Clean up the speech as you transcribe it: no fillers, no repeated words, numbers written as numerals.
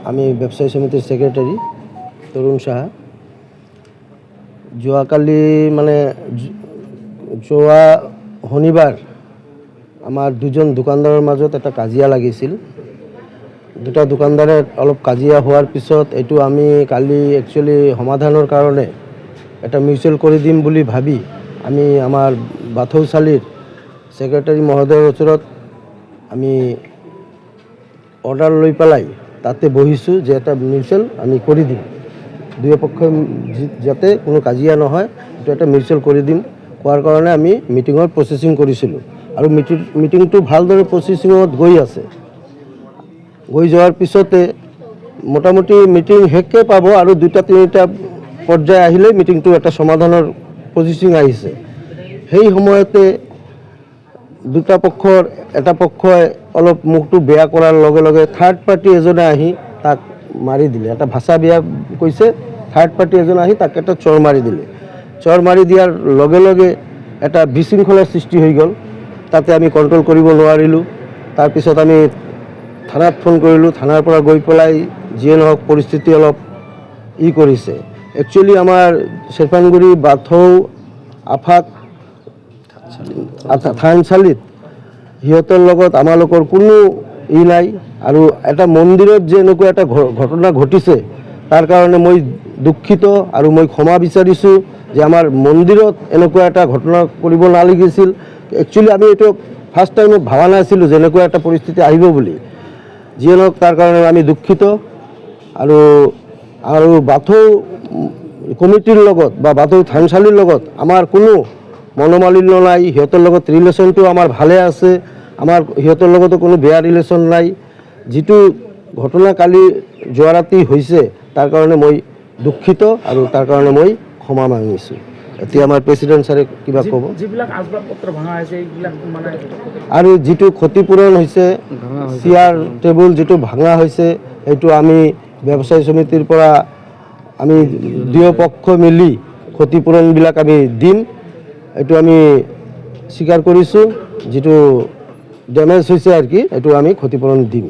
আমি ব্যবসায়ী সমিতিৰ সেক্ৰেটাৰি তৰুণ সাহা। যোৱাকালি মানে যোৱা শনিবাৰ আমাৰ দুজন দোকানদাৰৰ মাজত এটা কাজিয়া লাগিছিল। দুটা দোকানদাৰে অলপ কাজিয়া হোৱাৰ পিছত এইটো আমি কালি একচুৱেলি সমাধানৰ কাৰণে এটা মিউচুৱেল কৰি দিম বুলি ভাবি আমি আমাৰ বাথৌচালিৰ সেক্ৰেটাৰী মহোদয়ৰ ওচৰত আমি অৰ্ডাৰ লৈ পেলাই তাতে বহিছোঁ যে এটা মিউচুৱেল আমি কৰি দিম, দুয়ো পক্ষই যাতে কোনো কাজিয়া নহয়, এইটো এটা মিউচুৱেল কৰি দিম কোৱাৰ কাৰণে আমি মিটিঙৰ প্ৰচেছিং কৰিছিলোঁ। আৰু মিটিংটো ভালদৰে প্ৰচেছিঙত গৈ আছে। গৈ যোৱাৰ পিছতে মোটামুটি মিটিং শেষকৈ পাব আৰু দুটা তিনিটা পৰ্যায় আহিলে মিটিংটো এটা সমাধানৰ প্ৰচেছিং আহিছে। সেই সময়তে দুটা পক্ষৰ এটা পক্ষই অলপ মুখটো বেয়া কৰাৰ লগে লগে থাৰ্ড পাৰ্টি এজনে আহি তাক মাৰি দিলে। এটা ভাষা বেয়া কৈছে, থাৰ্ড পাৰ্টি এজনে আহি তাক এটা চৰ মাৰি দিলে। চৰ মাৰি দিয়াৰ লগে লগে এটা বিশৃংখলাৰ সৃষ্টি হৈ গ'ল। তাতে আমি কণ্ট্ৰল কৰিব নোৱাৰিলোঁ। তাৰপিছত আমি থানাত ফোন কৰিলোঁ। থানাৰ পৰা গৈ পেলাই যিয়ে নহওক পৰিস্থিতি অলপ কৰিছে। একচুৱেলি আমাৰ চেৰপাংগুৰি বাথৌ আফাক থানচালিত সিহঁতৰ লগত আমালোকৰ কোনো নাই। আৰু এটা মন্দিৰত যে এনেকুৱা এটা ঘটনা ঘটিছে তাৰ কাৰণে মই দুখিত আৰু মই ক্ষমা বিচাৰিছোঁ যে আমাৰ মন্দিৰত এনেকুৱা এটা ঘটনা কৰিব নালাগিছিল। একচুৱেলি আমি এইটো ফাৰ্ষ্ট টাইমত ভাবা নাছিলোঁ যে এনেকুৱা এটা পৰিস্থিতি আহিব বুলি। যিয়ে নহওক তাৰ কাৰণে আমি দুখিত। আৰু বাথৌ কমিটিৰ লগত বা বাথৌ থানচালিৰ লগত আমাৰ কোনো মনোমালিন্য নাই। সিহঁতৰ লগত ৰিলেশ্যনটো আমাৰ ভালে আছে। আমাৰ সিহঁতৰ লগতো কোনো বেয়া ৰিলেশ্যন নাই। যিটো ঘটনা কালি যোৱা ৰাতি হৈছে তাৰ কাৰণে মই দুখিত আৰু তাৰ কাৰণে মই ক্ষমা মাগিছোঁ। এতিয়া আমাৰ প্ৰেচিডেণ্ট ছাৰে কিবা ক'ব। যিবিলাক আচবাবপত্ৰ ভঙা হৈছে এইবিলাক মানে আৰু যিটো ক্ষতিপূৰণ হৈছে, চেয়াৰ টেবুল যিটো ভাঙা হৈছে, সেইটো আমি ব্যৱসায়ী সমিতিৰ পৰা আমি দুয়ো পক্ষ মিলি ক্ষতিপূৰণবিলাক আমি দিম। এইটো আমি স্বীকাৰ কৰিছোঁ। যিটো ডেমেজ হৈছে আৰু কি, এইটো আমি ক্ষতিপূৰণ দিম।